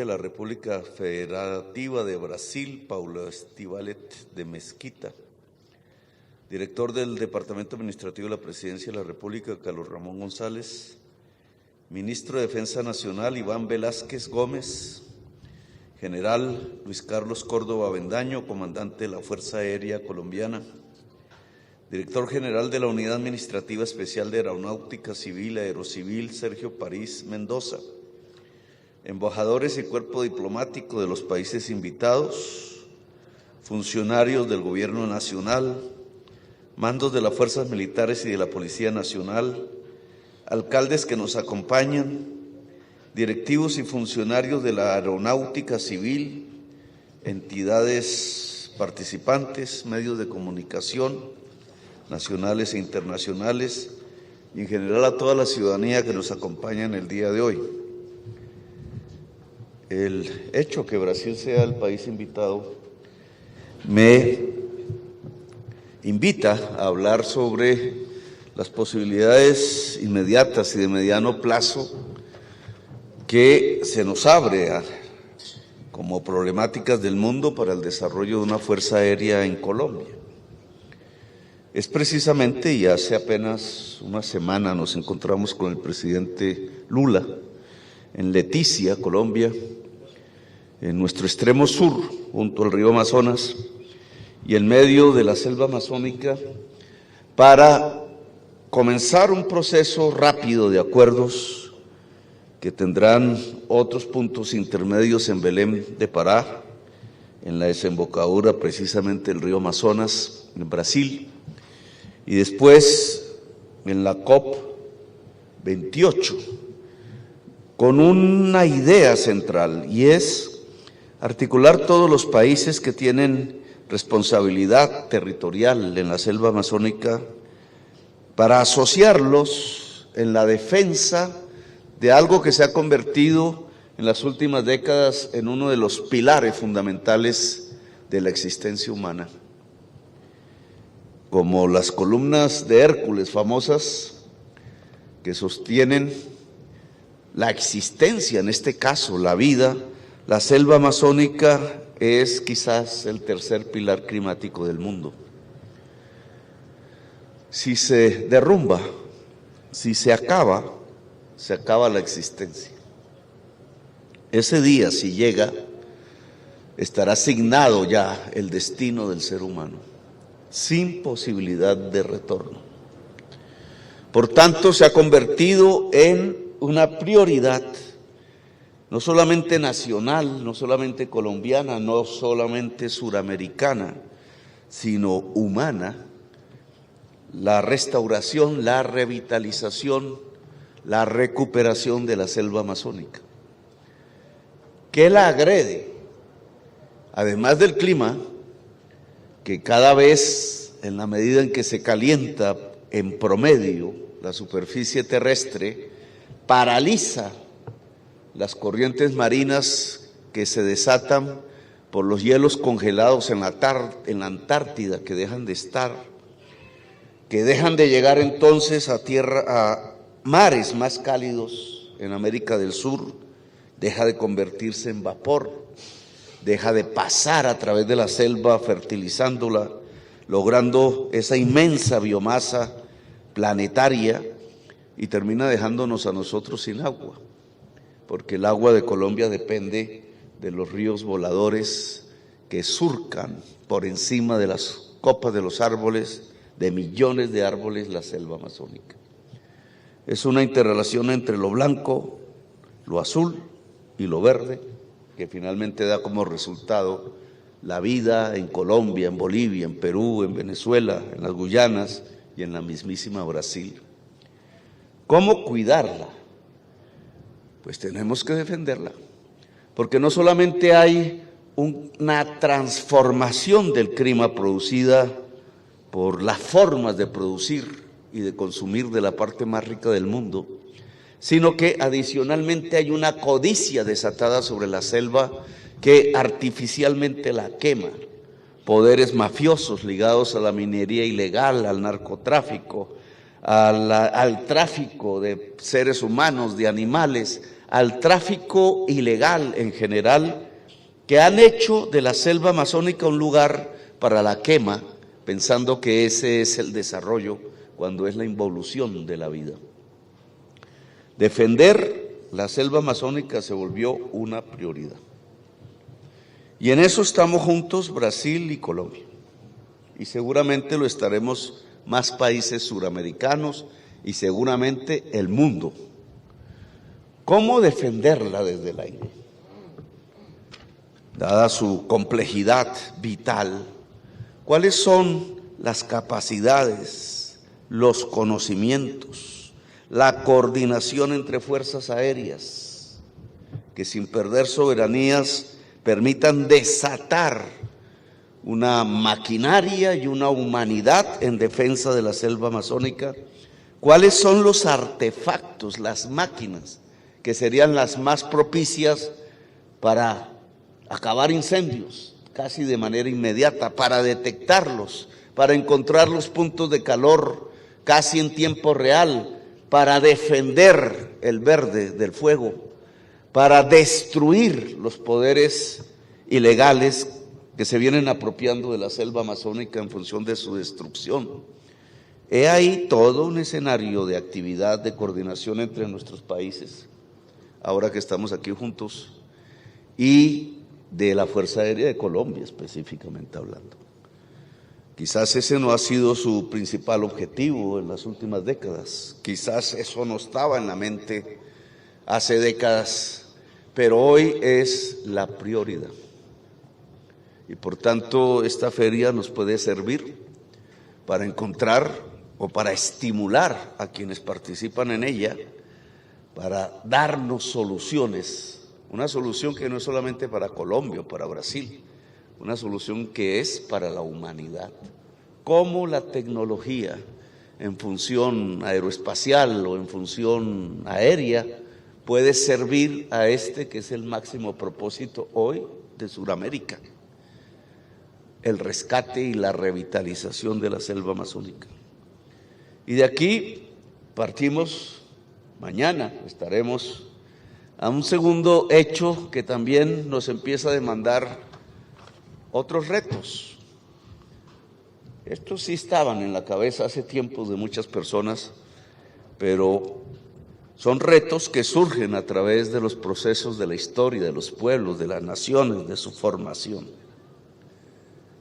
de la República Federativa de Brasil, Paulo Estivalet de Mesquita, director del Departamento Administrativo de la Presidencia de la República, Carlos Ramón González, ministro de Defensa Nacional, Iván Velázquez Gómez, general Luis Carlos Córdoba Avendaño, comandante de la Fuerza Aérea Colombiana, director general de la Unidad Administrativa Especial de Aeronáutica Civil, Aerocivil, Sergio París Mendoza, embajadores y cuerpo diplomático de los países invitados, funcionarios del Gobierno Nacional, mandos de las Fuerzas Militares y de la Policía Nacional, alcaldes que nos acompañan, directivos y funcionarios de la Aeronáutica Civil, entidades participantes, medios de comunicación, nacionales e internacionales, y en general a toda la ciudadanía que nos acompaña en el día de hoy. El hecho que Brasil sea el país invitado me invita a hablar sobre las posibilidades inmediatas y de mediano plazo que se nos abre como problemáticas del mundo para el desarrollo de una fuerza aérea en Colombia. Es precisamente, y hace apenas una semana nos encontramos con el presidente Lula en Leticia, Colombia, en nuestro extremo sur, junto al río Amazonas, y en medio de la selva amazónica, para comenzar un proceso rápido de acuerdos que tendrán otros puntos intermedios en Belém de Pará, en la desembocadura precisamente del río Amazonas, en Brasil, y después en la COP28, con una idea central, y es articular todos los países que tienen responsabilidad territorial en la selva amazónica para asociarlos en la defensa de algo que se ha convertido en las últimas décadas en uno de los pilares fundamentales de la existencia humana. Como las columnas de Hércules famosas que sostienen la existencia, en este caso la vida, la selva amazónica es quizás el tercer pilar climático del mundo. Si se derrumba, si se acaba la existencia. Ese día, si llega, estará asignado ya el destino del ser humano, sin posibilidad de retorno. Por tanto, se ha convertido en una prioridad, no solamente nacional, no solamente colombiana, no solamente suramericana, sino humana, la restauración, la revitalización, la recuperación de la selva amazónica. ¿Qué la agrede? Además del clima, que cada vez, en la medida en que se calienta en promedio la superficie terrestre, paraliza las corrientes marinas que se desatan por los hielos congelados en la Antártida, que dejan de estar, que dejan de llegar entonces a mares más cálidos en América del Sur, deja de convertirse en vapor, deja de pasar a través de la selva fertilizándola, logrando esa inmensa biomasa planetaria, y termina dejándonos a nosotros sin agua, porque el agua de Colombia depende de los ríos voladores que surcan por encima de las copas de los árboles, de millones de árboles, la selva amazónica. Es una interrelación entre lo blanco, lo azul y lo verde, que finalmente da como resultado la vida en Colombia, en Bolivia, en Perú, en Venezuela, en las Guyanas y en la mismísima Brasil. ¿Cómo cuidarla? Pues tenemos que defenderla, porque no solamente hay una transformación del clima producida por las formas de producir y de consumir de la parte más rica del mundo, sino que adicionalmente hay una codicia desatada sobre la selva que artificialmente la quema. Poderes mafiosos ligados a la minería ilegal, al narcotráfico, al tráfico de seres humanos, de animales, al tráfico ilegal en general, que han hecho de la selva amazónica un lugar para la quema, pensando que ese es el desarrollo, cuando es la involución de la vida. Defender la selva amazónica se volvió una prioridad. Y en eso estamos juntos Brasil y Colombia. Y seguramente lo estaremos más países suramericanos y seguramente el mundo. ¿Cómo defenderla desde el aire? Dada su complejidad vital, ¿cuáles son las capacidades, los conocimientos, la coordinación entre fuerzas aéreas, que sin perder soberanías permitan desatar una maquinaria y una humanidad en defensa de la selva amazónica? ¿Cuáles son los artefactos, las máquinas, que serían las más propicias para acabar incendios casi de manera inmediata, para detectarlos, para encontrar los puntos de calor casi en tiempo real, para defender el verde del fuego, para destruir los poderes ilegales que se vienen apropiando de la selva amazónica en función de su destrucción? He ahí todo un escenario de actividad, de coordinación entre nuestros países, ahora que estamos aquí juntos, y de la Fuerza Aérea de Colombia específicamente hablando. Quizás ese no ha sido su principal objetivo en las últimas décadas, quizás eso no estaba en la mente hace décadas, pero hoy es la prioridad. Y por tanto esta feria nos puede servir para encontrar o para estimular a quienes participan en ella, para darnos soluciones. Una solución que no es solamente para Colombia o para Brasil, una solución que es para la humanidad. Cómo la tecnología en función aeroespacial o en función aérea puede servir a este que es el máximo propósito hoy de Sudamérica, el rescate y la revitalización de la selva amazónica. Y de aquí partimos, mañana estaremos a un segundo hecho que también nos empieza a demandar otros retos. Estos sí estaban en la cabeza hace tiempo de muchas personas, pero son retos que surgen a través de los procesos de la historia, de los pueblos, de las naciones, de su formación.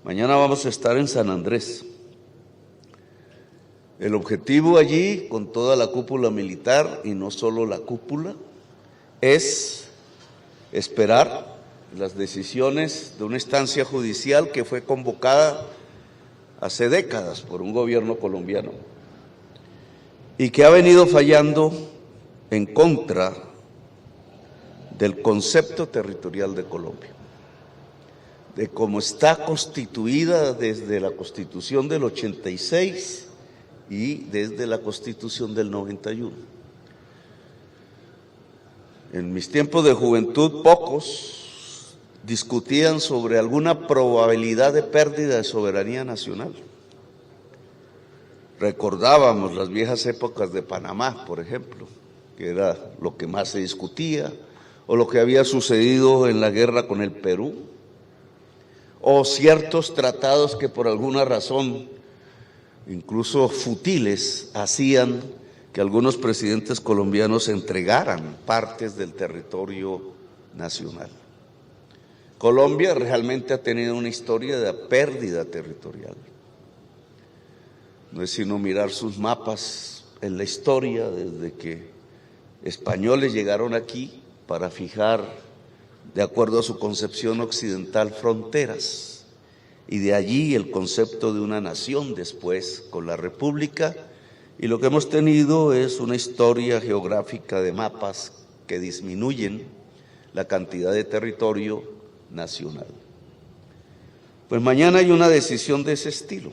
Mañana vamos a estar en San Andrés. El objetivo allí, con toda la cúpula militar, y no solo la cúpula, es esperar las decisiones de una instancia judicial que fue convocada hace décadas por un gobierno colombiano y que ha venido fallando en contra del concepto territorial de Colombia, de cómo está constituida desde la Constitución del 86 y desde la Constitución del 91. En mis tiempos de juventud, pocos discutían sobre alguna probabilidad de pérdida de soberanía nacional. Recordábamos las viejas épocas de Panamá, por ejemplo, que era lo que más se discutía, o lo que había sucedido en la guerra con el Perú, o ciertos tratados que por alguna razón, incluso futiles, hacían que algunos presidentes colombianos entregaran partes del territorio nacional. Colombia realmente ha tenido una historia de pérdida territorial. No es sino mirar sus mapas en la historia desde que españoles llegaron aquí para fijar, de acuerdo a su concepción occidental, fronteras, y de allí el concepto de una nación después con la República. Y lo que hemos tenido es una historia geográfica de mapas que disminuyen la cantidad de territorio nacional. Pues mañana hay una decisión de ese estilo.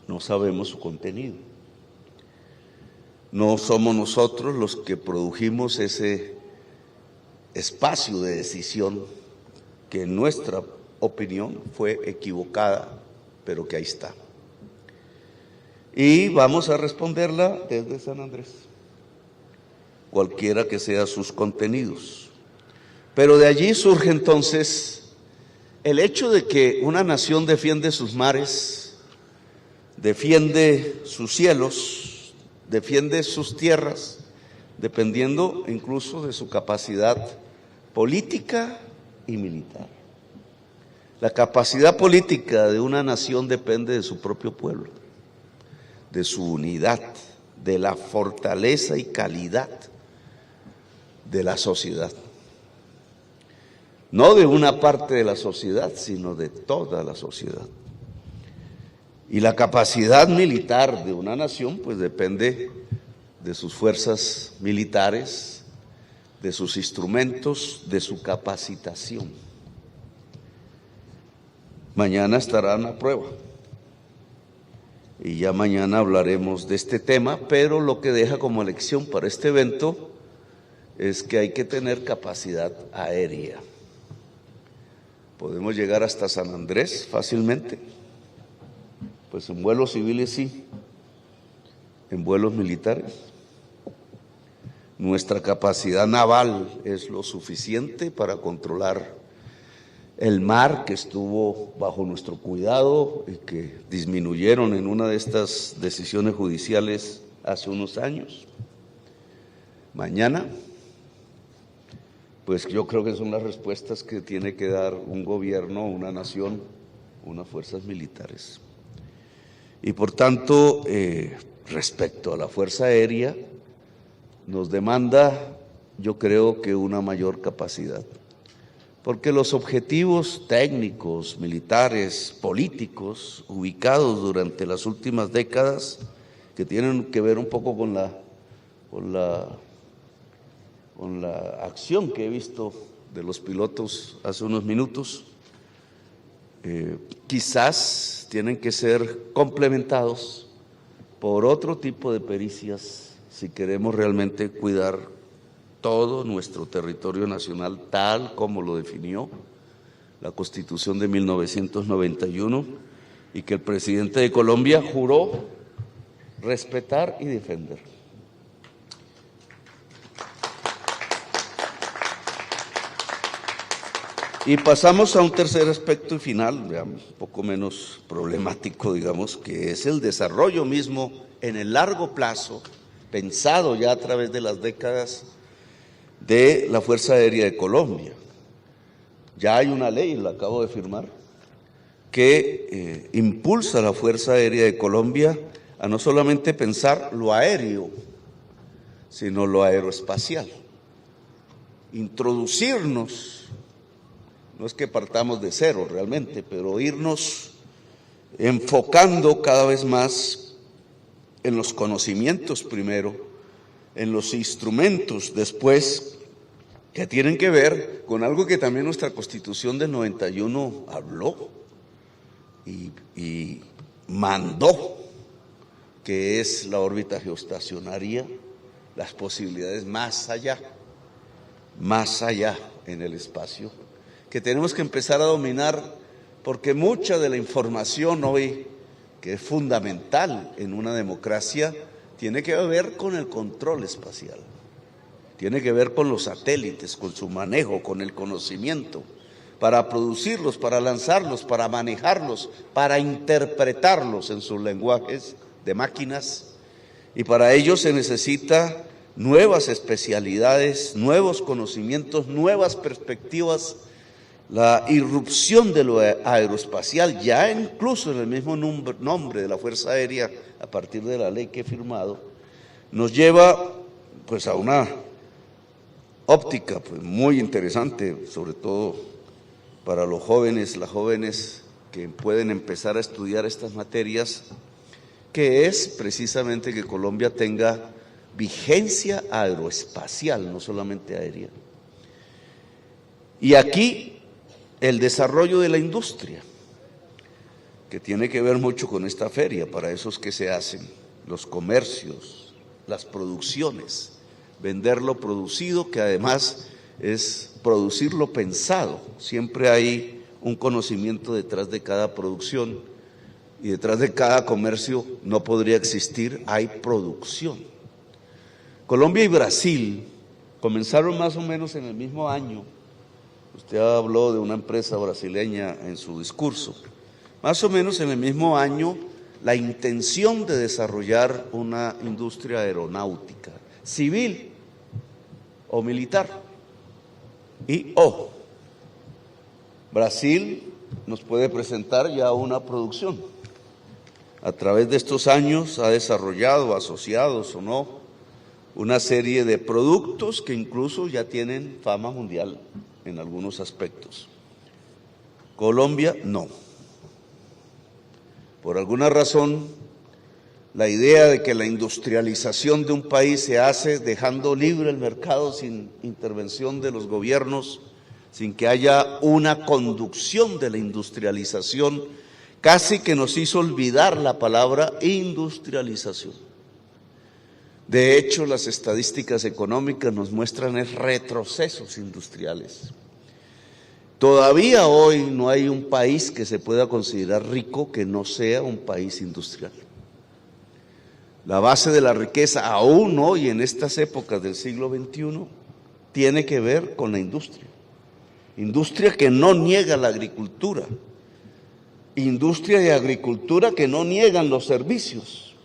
No sabemos su contenido. No somos nosotros los que produjimos ese espacio de decisión que en nuestra opinión fue equivocada, pero que ahí está. Y vamos a responderla desde San Andrés. cualquiera que sean sus contenidos. Pero de allí surge entonces el hecho de que una nación defiende sus mares, defiende sus cielos, defiende sus tierras, dependiendo incluso de su capacidad política y militar. La capacidad política de una nación depende de su propio pueblo, de su unidad, de la fortaleza y calidad de la sociedad. No de una parte de la sociedad, sino de toda la sociedad. Y la capacidad militar de una nación, pues depende de sus fuerzas militares, de sus instrumentos, de su capacitación. Mañana estarán a prueba. Y ya mañana hablaremos de este tema, pero lo que deja como lección para este evento es que hay que tener capacidad aérea. Podemos llegar hasta San Andrés fácilmente, pues en vuelos civiles sí, en vuelos militares. Nuestra capacidad naval es lo suficiente para controlar el mar, que estuvo bajo nuestro cuidado y que disminuyeron en una de estas decisiones judiciales hace unos años. Mañana, pues yo creo que son las respuestas que tiene que dar un gobierno, una nación, unas fuerzas militares. Y por tanto, respecto a la Fuerza Aérea, nos demanda, yo creo que una mayor capacidad. Porque los objetivos técnicos, militares, políticos, ubicados durante las últimas décadas, que tienen que ver un poco con la acción que he visto de los pilotos hace unos minutos, quizás tienen que ser complementados por otro tipo de pericias si queremos realmente cuidar todo nuestro territorio nacional tal como lo definió la Constitución de 1991 y que el presidente de Colombia juró respetar y defender. Y pasamos a un tercer aspecto y final, un poco menos problemático, digamos, que es el desarrollo mismo en el largo plazo, pensado ya a través de las décadas, de la Fuerza Aérea de Colombia. Ya hay una ley, la acabo de firmar, que impulsa a la Fuerza Aérea de Colombia a no solamente pensar lo aéreo, sino lo aeroespacial. Introducirnos, no es que partamos de cero realmente, pero irnos enfocando cada vez más en los conocimientos primero, en los instrumentos después, que tienen que ver con algo que también nuestra Constitución del 91 habló y mandó, que es la órbita geoestacionaria, las posibilidades más allá en el espacio, que tenemos que empezar a dominar, porque mucha de la información hoy, que es fundamental en una democracia, tiene que ver con el control espacial, tiene que ver con los satélites, con su manejo, con el conocimiento, para producirlos, para lanzarlos, para manejarlos, para interpretarlos en sus lenguajes de máquinas, y para ello se necesita nuevas especialidades, nuevos conocimientos, nuevas perspectivas. La irrupción de lo aeroespacial, ya incluso en el mismo nombre de la Fuerza Aérea, a partir de la ley que he firmado, nos lleva pues a una óptica pues muy interesante, sobre todo para los jóvenes, las jóvenes que pueden empezar a estudiar estas materias, que es precisamente que Colombia tenga vigencia aeroespacial, no solamente aérea. Y aquí el desarrollo de la industria, que tiene que ver mucho con esta feria, para eso es que se hacen los comercios, las producciones, vender lo producido, que además es producir lo pensado. Siempre hay un conocimiento detrás de cada producción y detrás de cada comercio no podría existir, hay producción. Colombia y Brasil comenzaron más o menos en el mismo año. Usted habló de una empresa brasileña en su discurso. Más o menos en el mismo año, la intención de desarrollar una industria aeronáutica, civil o militar. Y Brasil nos puede presentar ya una producción. A través de estos años ha desarrollado, asociados o no, una serie de productos que incluso ya tienen fama mundial en algunos aspectos. Colombia no. Por alguna razón, la idea de que la industrialización de un país se hace dejando libre el mercado sin intervención de los gobiernos, sin que haya una conducción de la industrialización, casi que nos hizo olvidar la palabra industrialización. De hecho, las estadísticas económicas nos muestran retrocesos industriales. Todavía hoy no hay un país que se pueda considerar rico que no sea un país industrial. La base de la riqueza, aún hoy en estas épocas del siglo XXI, tiene que ver con la industria. Industria que no niega la agricultura, industria y agricultura que no niegan los servicios,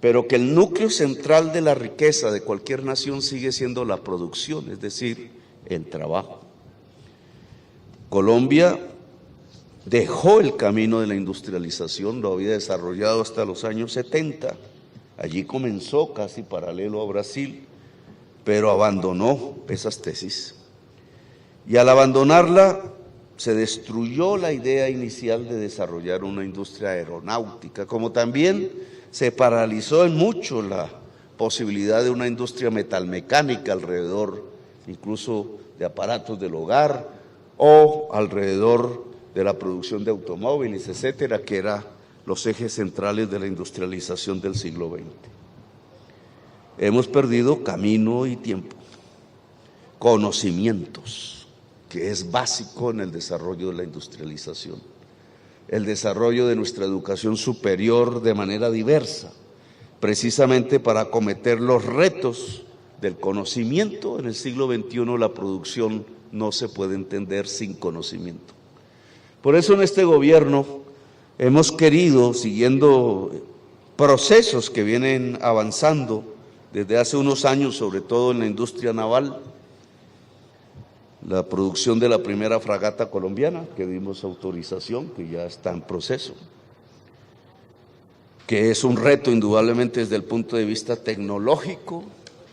pero que el núcleo central de la riqueza de cualquier nación sigue siendo la producción, es decir, el trabajo. Colombia dejó el camino de la industrialización, lo había desarrollado hasta los años 70, allí comenzó casi paralelo a Brasil, pero abandonó esas tesis. Y al abandonarla, se destruyó la idea inicial de desarrollar una industria aeronáutica, como también se paralizó en mucho la posibilidad de una industria metalmecánica alrededor incluso de aparatos del hogar o alrededor de la producción de automóviles, etcétera, que eran los ejes centrales de la industrialización del siglo XX. Hemos perdido camino y tiempo, conocimientos, que es básico en el desarrollo de la industrialización, el desarrollo de nuestra educación superior de manera diversa, precisamente para acometer los retos del conocimiento. En el siglo XXI la producción no se puede entender sin conocimiento. Por eso en este gobierno hemos querido, siguiendo procesos que vienen avanzando desde hace unos años, sobre todo en la industria naval, la producción de la primera fragata colombiana, que dimos autorización, que ya está en proceso, que es un reto indudablemente desde el punto de vista tecnológico.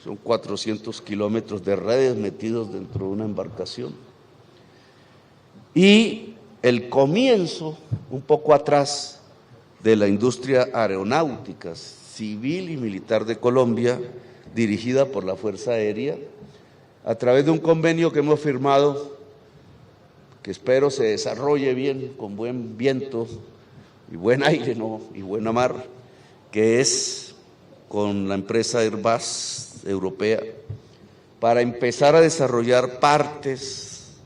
Son 400 kilómetros de redes metidos dentro de una embarcación. Y el comienzo, un poco atrás, de la industria aeronáutica civil y militar de Colombia, dirigida por la Fuerza Aérea, a través de un convenio que hemos firmado, que espero se desarrolle bien, con buen viento y buen aire, ¿no?, y buena mar, que es con la empresa Airbus europea, para empezar a desarrollar partes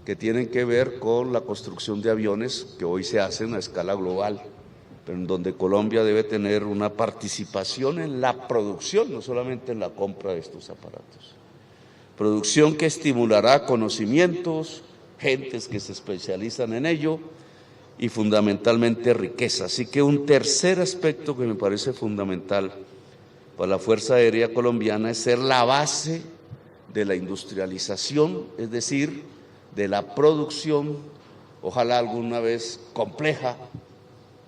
que tienen que ver con la construcción de aviones que hoy se hacen a escala global, pero en donde Colombia debe tener una participación en la producción, no solamente en la compra de estos aparatos. Producción que estimulará conocimientos, gentes que se especializan en ello y fundamentalmente riqueza. Así que un tercer aspecto que me parece fundamental para la Fuerza Aérea Colombiana es ser la base de la industrialización, es decir, de la producción, ojalá alguna vez compleja.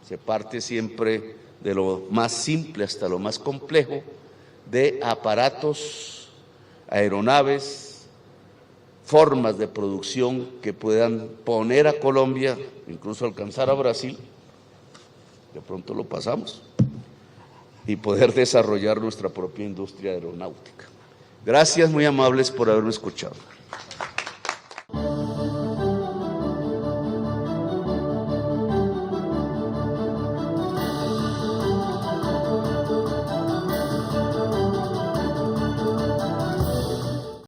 Se parte siempre de lo más simple hasta lo más complejo, de aparatos, aeronaves, formas de producción que puedan poner a Colombia, incluso alcanzar a Brasil, de pronto lo pasamos, y poder desarrollar nuestra propia industria aeronáutica. Gracias, muy amables por haberme escuchado.